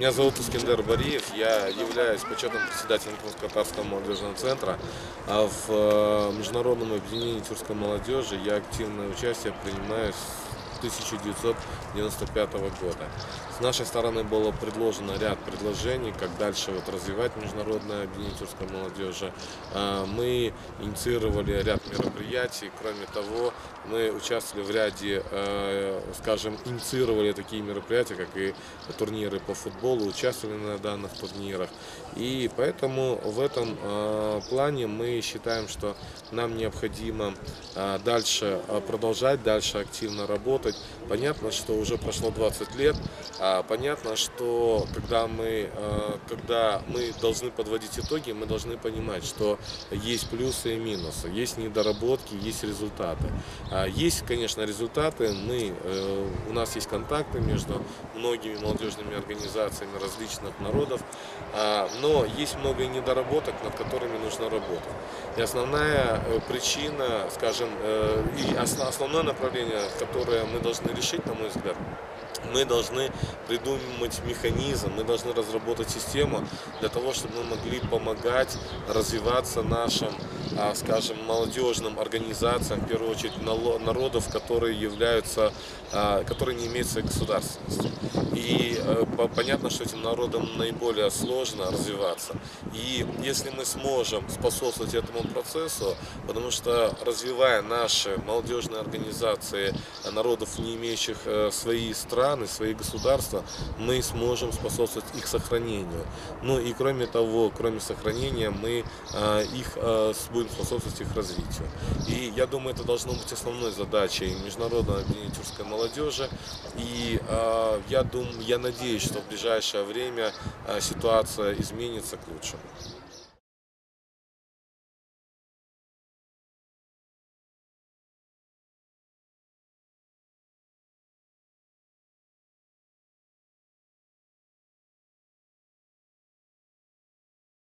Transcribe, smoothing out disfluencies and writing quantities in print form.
Меня зовут Искендер Бариев, я являюсь почетным председателем Крымско-Татарского молодежного центра. А в Международном объединении тюркской молодежи я активное участие принимаю с 1995 года. С нашей стороны было предложено ряд предложений, как дальше развивать Международное объединение тюркской молодежи. Мы инициировали ряд мероприятий, кроме того, мы участвовали в ряде, скажем, инициировали такие мероприятия, как и турниры по футболу, участвовали на данных турнирах. И поэтому в этом плане мы считаем, что нам необходимо дальше продолжать, дальше активно работать. Понятно, что уже прошло 20 лет, понятно, что когда мы должны подводить итоги, мы должны понимать, что есть плюсы и минусы, есть недоработки, есть результаты. Есть, конечно, результаты, у нас есть контакты между многими молодежными организациями различных народов, но есть много недоработок, над которыми нужно работать. И основная причина, скажем, и основное направление, которое мы должны решить, на мой взгляд, мы должны придумать механизм, мы должны разработать систему для того, чтобы мы могли помогать развиваться нашим, скажем, молодежным организациям, в первую очередь народов, которые не имеют своей государственности. И понятно, что этим народам наиболее сложно развиваться. И если мы сможем способствовать этому процессу, потому что развивая наши молодежные организации народов, не имеющих свои страны, свои государства, мы сможем способствовать их сохранению. Ну и кроме того, кроме сохранения, мы будем способствовать их развитию. И я думаю, это должно быть основной задачей Международного объединения тюркской молодежи. И я надеюсь, что в ближайшее время ситуация изменится к лучшему.